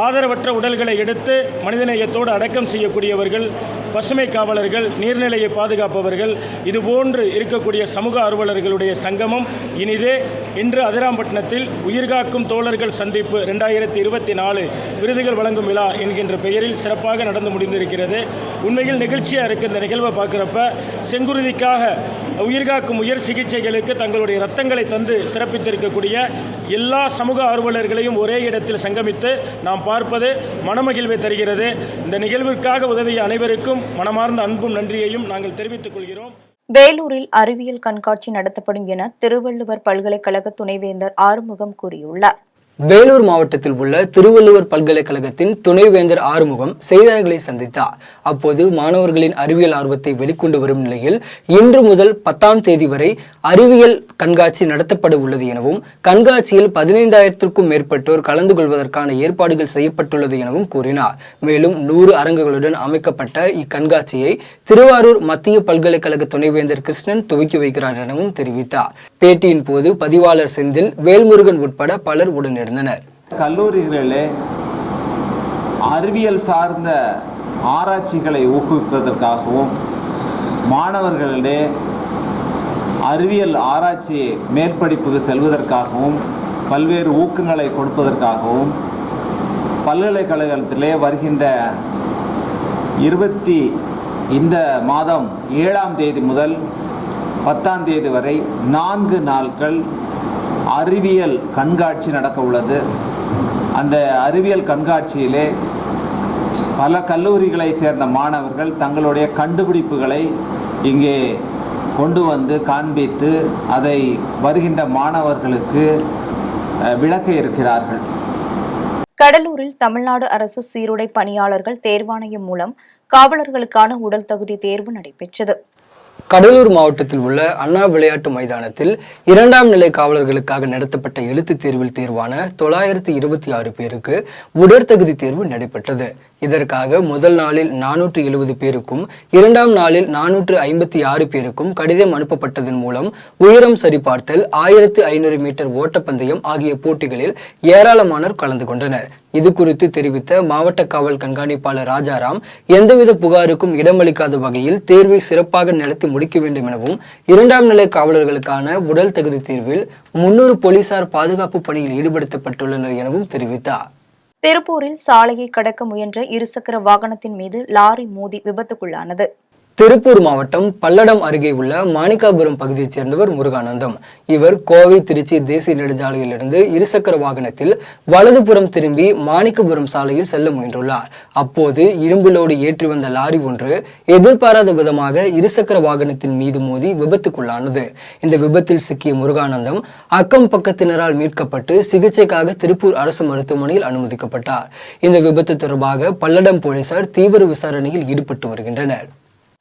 ஆதரவற்ற உடல்களை எடுத்து மனிதநேயத்தோடு அடக்கம் செய்யக்கூடியவர்கள், பசுமை காவலர்கள், நீர்நிலையை பாதுகாப்பவர்கள், இதுபோன்று இருக்கக்கூடிய சமூக ஆர்வலர்களுடைய சங்கமம் இனிதே இன்று அதிராம்பட்டினத்தில் உயிர்காக்கும் தோழர்கள் சந்திப்பு 2024 விருதுகள் வழங்கும் விழா என்கின்ற பெயரில் சிறப்பாக நடந்து முடிந்திருக்கிறது. உண்மையில் நிகழ்ச்சியாக இருக்க இந்த நிகழ்வை பார்க்குறப்ப செங்குருதிக்காக உயிர்காக்கும் உயர் சிகிச்சைகளுக்கு தங்களுடைய இரத்தங்களை தந்து சிறப்பித்திருக்கக்கூடிய எல்லா சமூக ஆர்வலர்களையும் ஒரே இடத்தில் சங்கமித்து நாம் பார்ப்பது மனமகிழ்வை தருகிறது. இந்த நிகழ்விற்காக உதவிய அனைவருக்கும் மனமார்ந்த அன்பும் நன்றியையும் நாங்கள் தெரிவித்துக் கொள்கிறோம். வேலூரில் அறிவியல் கண்காட்சி நடத்தப்படும் என திருவள்ளுவர் பல்கலைக்கழக துணைவேந்தர் ஆறுமுகம் கூறியுள்ளார். வேலூர் மாவட்டத்தில் உள்ள திருவள்ளுவர் பல்கலைக்கழகத்தின் துணைவேந்தர் ஆறுமுகம் செய்தியாளர்களை சந்தித்தார். அப்போது மாணவர்களின் அறிவியல் ஆர்வத்தை வெளிக்கொண்டு வரும் நிலையில் இன்று முதல் 10ஆம் தேதி வரை அறிவியல் கண்காட்சி நடத்தப்பட உள்ளது எனவும் கண்காட்சியில் 15,000க்கும் மேற்பட்டோர் கலந்து கொள்வதற்கான ஏற்பாடுகள் செய்யப்பட்டுள்ளது எனவும் கூறினார். மேலும் 100 அரங்குகளுடன் அமைக்கப்பட்ட இக்கண்காட்சியை திருவாரூர் மத்திய பல்கலைக்கழக துணைவேந்தர் கிருஷ்ணன் துவக்கி வைக்கிறார் எனவும் தெரிவித்தார். பேட்டியின் போது பதிவாளர் செந்தில், வேல்முருகன் உட்பட பலர் உடனிருந்தனர். கல்லூரிகளிலே அறிவியல் சார்ந்த ஆராய்ச்சிகளை ஊக்குவிப்பதற்காகவும் மாணவர்களிடையே அறிவியல் ஆராய்ச்சி மேற்படிப்புக்கு செல்வதற்காகவும் பல்வேறு ஊக்கங்களை கொடுப்பதற்காகவும் பல்கலைக்கழகத்திலே வருகின்ற இந்த மாதம் 7ஆம் தேதி முதல் 10ஆம் தேதி வரை 4 நாட்கள் அறிவியல் கண்காட்சி நடக்க உள்ளது. அந்த அறிவியல் கண்காட்சியிலே பல கல்லூரிகளை சேர்ந்த மாணவர்கள் தங்களுடைய கண்டுபிடிப்புகளை இங்கே கொண்டு வந்து காண்பித்து அதை வருகின்ற மாணவர்களுக்கு விளக்க இருக்கிறார்கள். கடலூரில் தமிழ்நாடு அரசு சீருடை பணியாளர்கள் தேர்வாணையம் மூலம் காவலர்களுக்கான உடல் தகுதி தேர்வு நடைபெற்றது. கடலூர் மாவட்டத்தில் உள்ள அண்ணா விளையாட்டு மைதானத்தில் 2ஆம் நிலை காவலர்களுக்காக நடத்தப்பட்ட எழுத்துத் தேர்வில் தேர்வான 926 பேருக்கு உடற்தகுதி தேர்வு நடைபெற்றது. இதற்காக முதல் நாளில் 470 பேருக்கும் 2ஆம் நாளில் 456 பேருக்கும் கடிதம் அனுப்பப்பட்டதன் மூலம் உயரம் சரிபார்த்தல், 1500 மீட்டர் ஓட்டப்பந்தயம் ஆகிய போட்டிகளில் ஏராளமானோர் கலந்து கொண்டனர். இது குறித்து தெரிவித்த மாவட்ட காவல் கண்காணிப்பாளர் ராஜாராம், எந்தவித புகாருக்கும் இடமளிக்காத வகையில் தேர்வை சிறப்பாக நடத்தி முடிக்க வேண்டும் எனவும் 2ஆம் நிலை காவலர்களுக்கான உடல் தகுதி தேர்வில் 300 போலீசார் பாதுகாப்பு பணியில் ஈடுபடுத்தப்பட்டுள்ளனர் எனவும் தெரிவித்தார். திருப்பூரில் சாலையை கடக்க முயன்ற இருசக்கர வாகனத்தின் மீது லாரி மோதி விபத்துக்குள்ளானது. திருப்பூர் மாவட்டம் பல்லடம் அருகே உள்ள மாணிக்காபுரம் பகுதியைச் சேர்ந்தவர் முருகானந்தம். இவர் கோவை திருச்சி தேசிய நெடுஞ்சாலையிலிருந்து இருசக்கர வாகனத்தில் வலதுபுறம் திரும்பி மாணிக்கபுரம் சாலையில் செல்ல முயன்றுள்ளார். அப்போது இரும்புலோடு ஏற்றி வந்த லாரி ஒன்று எதிர்பாராத விதமாக இருசக்கர வாகனத்தின் மீது மோதி விபத்துக்குள்ளானது. இந்த விபத்தில் சிக்கிய முருகானந்தம் அக்கம் பக்கத்தினரால் மீட்கப்பட்டு சிகிச்சைக்காக திருப்பூர் அரசு மருத்துவமனையில் அனுமதிக்கப்பட்டார். இந்த விபத்து தொடர்பாக பல்லடம் போலீசார் தீவிர விசாரணையில் ஈடுபட்டு வருகின்றனர்.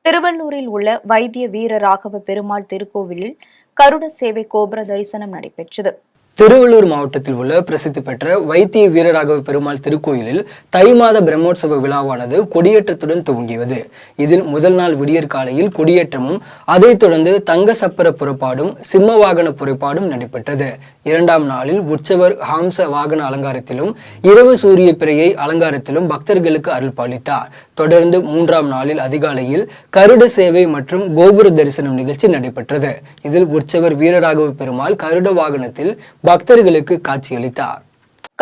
திருவள்ளூரில் உள்ள வைத்திய வீர ராகவ பெருமாள் திருக்கோவிலில் கருட சேவை கோபுர தரிசனம் நடைபெற்றது. திருவள்ளூர் மாவட்டத்தில் உள்ள பிரசித்தி பெற்ற வைத்திய வீரராகவ பெருமாள் திருக்கோயிலில் தை மாத பிரம்மோற்சவ விழாவானது கொடியேற்றத்துடன் துவங்கியது. இதில் முதல் நாள் விடியற் காலையில் கொடியேற்றமும் அதைத் தொடர்ந்து தங்க சப்பர புறப்பாடும் சிம்ம வாகன புறப்பாடும் நடைபெற்றது. 2ஆம் நாளில் உற்சவர் ஹாம்ச வாகன அலங்காரத்திலும் இரவு சூரிய பிறையை அலங்காரத்திலும் பக்தர்களுக்கு அருள் பாலித்தார். தொடர்ந்து 3ஆம் நாளில் அதிகாலையில் கருட சேவை மற்றும் கோபுர தரிசனம் நிகழ்ச்சி நடைபெற்றது. இதில் உற்சவர் வீரராகவ பெருமாள் கருட வாகனத்தில் பக்தர்களுக்கு காட்சியளித்தார்.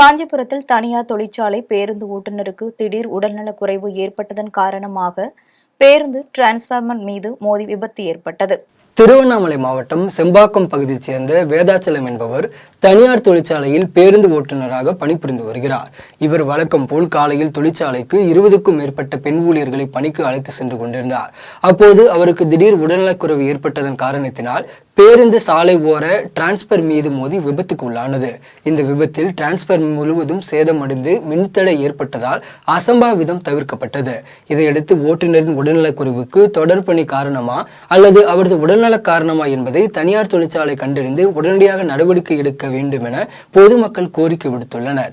காஞ்சிபுரத்தில் தனியார் தொழிற்சாலை பேருந்து ஓட்டுநருக்கு திடீர் உடல்நலக் குறைவு ஏற்பட்டதன் காரணமாக பேருந்து டிரான்ஸ்பார்மர் மீது மோதி விபத்து ஏற்பட்டது. திருவண்ணாமலை மாவட்டம் செம்பாக்கம் பகுதியைச் சேர்ந்த வேதாச்சலம் என்பவர் தனியார் தொழிற்சாலையில் பேருந்து ஓட்டுநராக பணிபுரிந்து வருகிறார். இவர் வழக்கம் போல் காலையில் தொழிற்சாலைக்கு 20க்கும் மேற்பட்ட பெண் ஊழியர்களை பணிக்கு அழைத்து சென்று கொண்டிருந்தார். அப்போது அவருக்கு திடீர் உடல்நலக்குறைவு ஏற்பட்டதன் காரணத்தினால் பேருந்து சாலை ஓர டிரான்ஸ்பர் மீது மோதி விபத்துக்கு உள்ளானது. இந்த விபத்தில் டிரான்ஸ்பர் முழுவதும் சேதமடைந்து மின்தடை ஏற்பட்டதால் அசம்பாவிதம் தவிர்க்கப்பட்டது. இதையடுத்து ஓட்டுநரின் உடல்நலக்குறைவுக்கு தொடர்பணி காரணமா அல்லது அவரது உடல்நல காரணமா என்பதை தனியார் தொழிற்சாலை கண்டறிந்து உடனடியாக நடவடிக்கை எடுக்க வேண்டும் என பொதுமக்கள் கோரிக்கை விடுத்துள்ளனர்.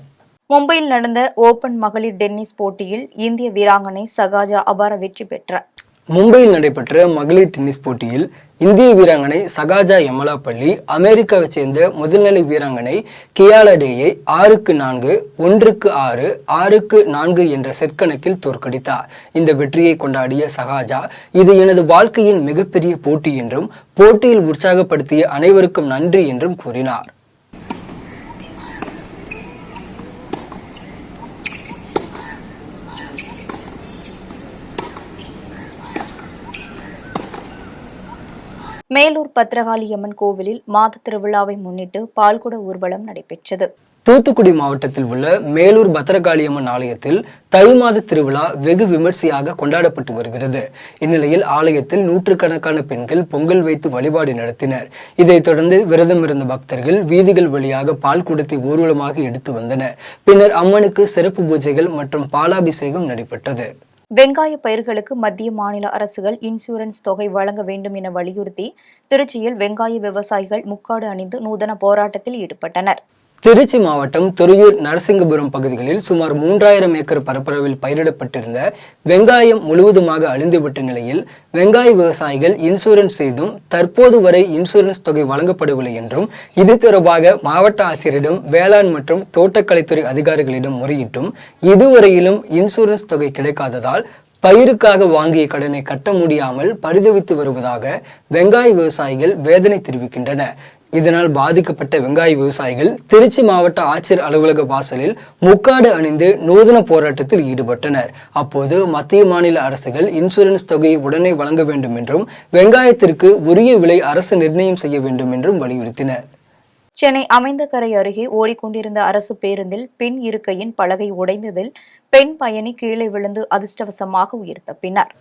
மும்பையில் நடந்த ஓபன் மகளிர் டென்னிஸ் போட்டியில் இந்திய வீராங்கனை சகாஜா அபார வெற்றி பெற்றார். மும்பையில் நடைபெற்ற மகளிர் டென்னிஸ் போட்டியில் இந்திய வீராங்கனை சகாஜா யமலாபள்ளி அமெரிக்காவைச் சேர்ந்த முதல்நிலை வீராங்கனை கியாலா டேயை 6-4, 1-6, 6-4 என்ற செட் கணக்கில் தோற்கடித்தார். இந்த வெற்றியை கொண்டாடிய சகாஜா, இது எனது வாழ்க்கையின் மிகப்பெரிய போட்டி என்றும் போட்டியில் உற்சாகப்படுத்திய அனைவருக்கும் நன்றி என்றும் கூறினார். மேலூர் பத்ரகாளியம்மன் கோவிலில் மாத திருவிழாவை முன்னிட்டு பால்குட ஊர்வலம் நடைபெற்றது. தூத்துக்குடி மாவட்டத்தில் உள்ள மேலூர் பத்திரகாளியம்மன் ஆலயத்தில் தை மாத திருவிழா வெகு விமர்சையாக கொண்டாடப்பட்டு வருகிறது. இந்நிலையில் ஆலயத்தில் நூற்றுக்கணக்கான பெண்கள் பொங்கல் வைத்து வழிபாடு நடத்தினர். இதைத் தொடர்ந்து விரதம் இருந்த பக்தர்கள் வீதிகள் வழியாக பால் குடத்தை ஊர்வலமாக எடுத்து வந்தனர். பின்னர் அம்மனுக்கு சிறப்பு பூஜைகள் மற்றும் பாலாபிஷேகம் நடைபெற்றது. வெங்காய பயிர்களுக்கு மத்திய மாநில அரசுகள் இன்சூரன்ஸ் தொகை வழங்க வேண்டும் என வலியுறுத்தி திருச்சியில் வெங்காய விவசாயிகள் முக்காடு அணிந்து நூதன போராட்டத்தில் ஈடுபட்டனர். திருச்சி மாவட்டம் துறையூர் நரசிங்கபுரம் பகுதிகளில் சுமார் 3000 ஏக்கர் பரப்பளவில் பயிரிடப்பட்டிருந்த வெங்காயம் முழுவதுமாக அழிந்துவிட்ட நிலையில் வெங்காய விவசாயிகள் இன்சூரன்ஸ் செய்தும் தற்போது வரை இன்சூரன்ஸ் தொகை வழங்கப்படவில்லை என்றும் இது தொடர்பாக மாவட்ட ஆட்சியரிடம் வேளாண் மற்றும் தோட்டக்கலைத்துறை அதிகாரிகளிடம் முறையிட்டும் இதுவரையிலும் இன்சூரன்ஸ் தொகை கிடைக்காததால் பயிருக்காக வாங்கிய கடனை கட்ட முடியாமல் பரிதவித்து வருவதாக வெங்காய விவசாயிகள் வேதனை தெரிவிக்கின்றனர். இதனால் பாதிக்கப்பட்ட வெங்காய விவசாயிகள் திருச்சி மாவட்ட ஆட்சியர் அலுவலக வாசலில் முக்காடு அணிந்து நூதன போராட்டத்தில் ஈடுபட்டனர். அப்போது மத்திய மாநில அரசுகள் இன்சூரன்ஸ் தொகையை உடனே வழங்க வேண்டும் என்றும் வெங்காயத்திற்கு உரிய விலை அரசு நிர்ணயம் செய்ய வேண்டும் என்றும் வலியுறுத்தினர். சென்னை அமைந்தகரை அருகே ஓடிக்கொண்டிருந்த அரசு பேருந்தில் பின் இருக்கையின் பலகை உடைந்ததில் பெண் பயணி கீழே விழுந்து அதிர்ஷ்டவசமாக உயிர் தப்பினார்.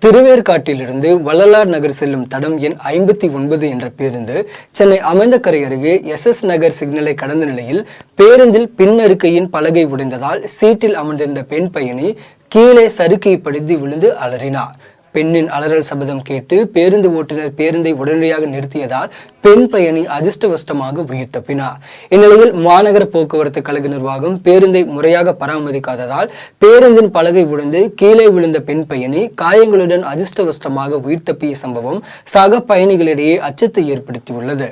திருவேற்காட்டிலிருந்து வள்ளலார் நகர் செல்லும் தடம் எண் 59 என்ற பேருந்து சென்னை அமைந்தகரை அருகே SS நகர் சிக்னலை கடந்த நிலையில் பேருந்தில் பின்னருக்கையின் பலகை உடைந்ததால் சீட்டில் அமர்ந்திருந்த பெண் பயணி கீழே சறுக்கியை படித்து விழுந்து அலறினார். பெண்ணின் அலறல் சபதம் கேட்டு பேருந்து ஓட்டுநர் பேருந்தை உடனடியாக நிறுத்தியதால் பெண் பயணி அதிர்ஷ்டவசமாக உயிர் தப்பினார். இந்நிலையில் மாநகர போக்குவரத்து கழக நிர்வாகம் பேருந்தை முறையாக பராமரிக்காததால் பேருந்தின் பலகை உடைந்து கீழே விழுந்த பெண் பயணி காயங்களுடன் அதிர்ஷ்டவசமாக உயிர் தப்பிய சம்பவம் சக பயணிகளிடையே அச்சத்தை ஏற்படுத்தியுள்ளது.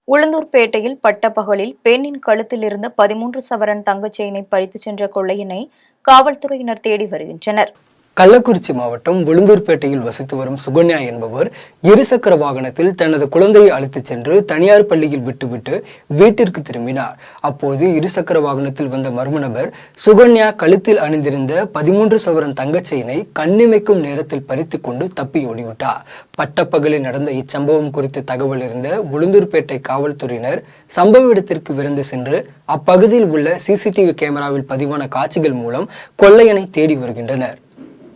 உளுந்தூர்பேட்டையில் பட்டப்பகலில் பெண்ணின் கழுத்தில் இருந்த 13 சவரன் தங்கச் செயினை பறித்து சென்ற கொள்ளையனை காவல்துறையினர் தேடி வருகின்றனர். கள்ளக்குறிச்சி மாவட்டம் உளுந்தூர்பேட்டையில் வசித்து வரும் சுகன்யா என்பவர் இருசக்கர வாகனத்தில் தனது குழந்தையை அழைத்துச் சென்று தனியார் பள்ளியில் விட்டுவிட்டு வீட்டிற்கு திரும்பினார். அப்போது இருசக்கர வாகனத்தில் வந்த மர்ம நபர் சுகன்யா கழுத்தில் அணிந்திருந்த 13 சவரன் தங்கச்செயினை கண்ணிமைக்கும் நேரத்தில் பறித்து கொண்டு தப்பி ஓடிவிட்டார். பட்டப்பகலில் நடந்த இச்சம்பவம் குறித்த தகவல் இருந்த உளுந்தூர்பேட்டை காவல்துறையினர் சம்பவ இடத்திற்கு விரைந்து சென்று அப்பகுதியில் உள்ள CCTV கேமராவில் பதிவான காட்சிகள் மூலம் கொள்ளையனை தேடி வருகின்றனர்.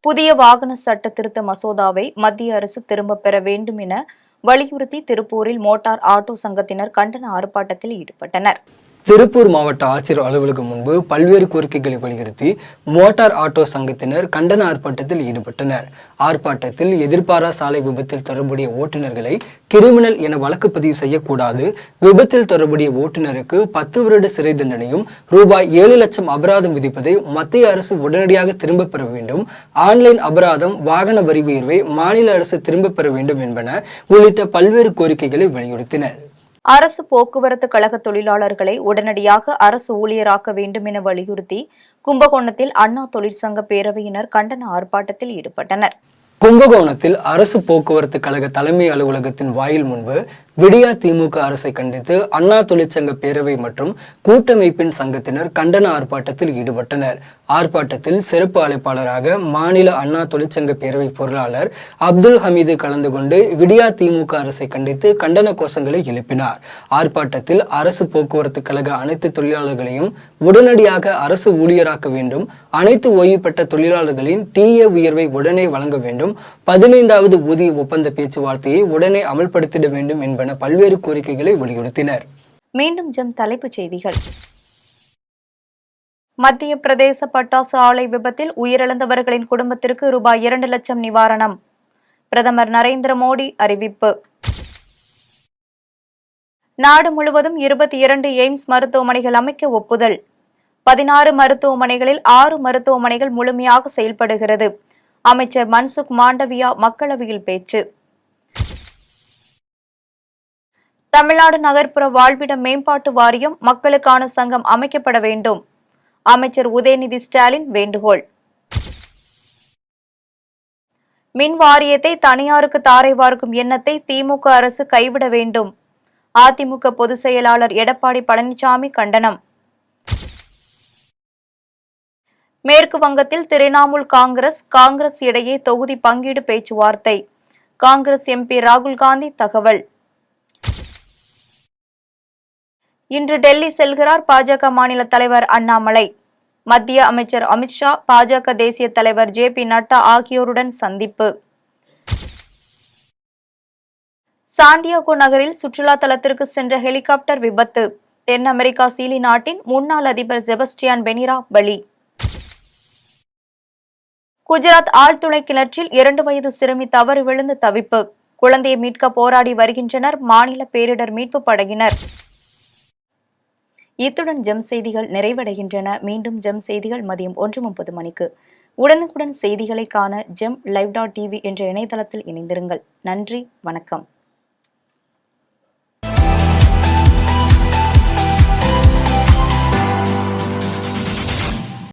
புதிய வாகன சட்ட திருத்த மசோதாவை மத்திய அரசு திரும்பப் பெற வேண்டும் என வலியுறுத்தி திருப்பூரில் மோட்டார் ஆட்டோ சங்கத்தினர் கண்டன ஆர்ப்பாட்டத்தில் ஈடுபட்டனர். திருப்பூர் மாவட்ட ஆட்சியர் அலுவலகம் முன்பு பல்வேறு கோரிக்கைகளை வலியுறுத்தி மோட்டார் ஆட்டோ சங்கத்தினர் கண்டன ஆர்ப்பாட்டத்தில் ஈடுபட்டனர். ஆர்ப்பாட்டத்தில் எதிர்பாரா சாலை விபத்தில் தொடர்புடைய ஓட்டுநர்களை கிரிமினல் என வழக்கு பதிவு செய்யக்கூடாது, விபத்தில் தொடர்புடைய ஓட்டுநருக்கு 10 வருட சிறை தண்டனையும் ரூபாய் 7 லட்சம் அபராதம் விதிப்பதை மத்திய அரசு உடனடியாக திரும்பப் பெற வேண்டும், ஆன்லைன் அபராதம், வாகன வரி உயர்வை மாநில அரசு திரும்பப் பெற வேண்டும் என்பன உள்ளிட்ட பல்வேறு கோரிக்கைகளை வலியுறுத்தினர். அரசு போக்குவரத்து கழக தொழிலாளர்களை உடனடியாக அரசு ஊழியராக்க வேண்டும் என வலியுறுத்தி கும்பகோணத்தில் அண்ணா தொழிற்சங்க பேரவையினர் கண்டன ஆர்ப்பாட்டத்தில் ஈடுபட்டனர். கும்பகோணத்தில் அரசு போக்குவரத்து கழக தலைமை அலுவலகத்தின் வாயில் முன்பு விடியா திமுக அரசை கண்டித்து அண்ணா தொழிற்சங்க பேரவை மற்றும் கூட்டமைப்பின் சங்கத்தினர் கண்டன ஆர்ப்பாட்டத்தில் ஈடுபட்டனர். ஆர்ப்பாட்டத்தில் சிறப்பு அழைப்பாளராக மாநில அண்ணா தொழிற்சங்க பேரவை பொருளாளர் அப்துல் ஹமீது கலந்து கொண்டு விடியா திமுக அரசை கண்டித்து கண்டன கோஷங்களை எழுப்பினார். ஆர்ப்பாட்டத்தில் அரசு போக்குவரத்து கழக அனைத்து தொழிலாளர்களையும் உடனடியாக அரசு ஊழியராக்க வேண்டும், அனைத்து ஓய்வு பெற்ற தொழிலாளர்களின் TA உயர்வை உடனே வழங்க வேண்டும், 15வது ஊதிய ஒப்பந்த பேச்சுவார்த்தையை உடனே அமல்படுத்திட வேண்டும் என்பன பல்வேறு கோரிக்கைகளை வலியுறுத்தினர். மீண்டும் தலைப்புச் செய்திகள். மத்திய பிரதேச பட்டாசு ஆலை விபத்தில் உயிரிழந்தவர்களின் குடும்பத்திற்கு ரூபாய் 2 லட்சம் நிவாரணம். பிரதமர் நரேந்திர மோடி அறிவிப்பு. நாடு முழுவதும் 22 எய்ம்ஸ் மருத்துவமனைகள் அமைக்க ஒப்புதல். 16 மருத்துவமனைகளில் 6 மருத்துவமனைகள் முழுமையாக செயல்படுகிறது. அமைச்சர் மன்சுக் மாண்டவியா மக்களவையில் பேச்சு. தமிழ்நாடு நகர்ப்புற வாழ்விட மேம்பாட்டு வாரியம் மக்களுக்கான சங்கம் அமைக்கப்பட வேண்டும். அமைச்சர் உதயநிதி ஸ்டாலின் வேண்டுகோள். மின் வாரியத்தை தனியாருக்கு தாரை வார்க்கும் எண்ணத்தை திமுக அரசு கைவிட வேண்டும். அதிமுக பொதுச் செயலாளர் எடப்பாடி பழனிசாமி கண்டனம். மேற்கு வங்கத்தில் திரிணாமுல் காங்கிரஸ் இடையே தொகுதி பங்கீடு பேச்சுவார்த்தை. காங்கிரஸ் MP ராகுல் காந்தி தகவல். இன்று டெல்லி செல்கிறார் பாஜக மாநில தலைவர் அண்ணாமலை. மத்திய அமைச்சர் அமித்ஷா, பாஜக தேசிய தலைவர் JP நட்டா ஆகியோருடன் சந்திப்பு. சாண்டியாகோ நகரில் சுற்றுலா தலத்திற்கு சென்ற ஹெலிகாப்டர் விபத்து. தென் அமெரிக்கா சீலி நாட்டின் முன்னாள் அதிபர் செபஸ்டியான் பெனிரா பலி. குஜராத் ஆழ்துளை கிணற்றில் 2 வயது சிறுமி தவறி விழுந்து தவிப்பு. குழந்தையை மீட்க போராடி வருகின்றனர் மாநில பேரிடர் மீட்பு படையினர். இத்துடன் ஜெம் செய்திகள் நிறைவடைகின்றன. மீண்டும் ஜெம் செய்திகள் மதியம் 1:30 மணிக்கு. உடனுக்குடன் செய்திகளை காண GemLive.tv என்ற இணையதளத்தில் இணைந்திருங்கள். நன்றி, வணக்கம்.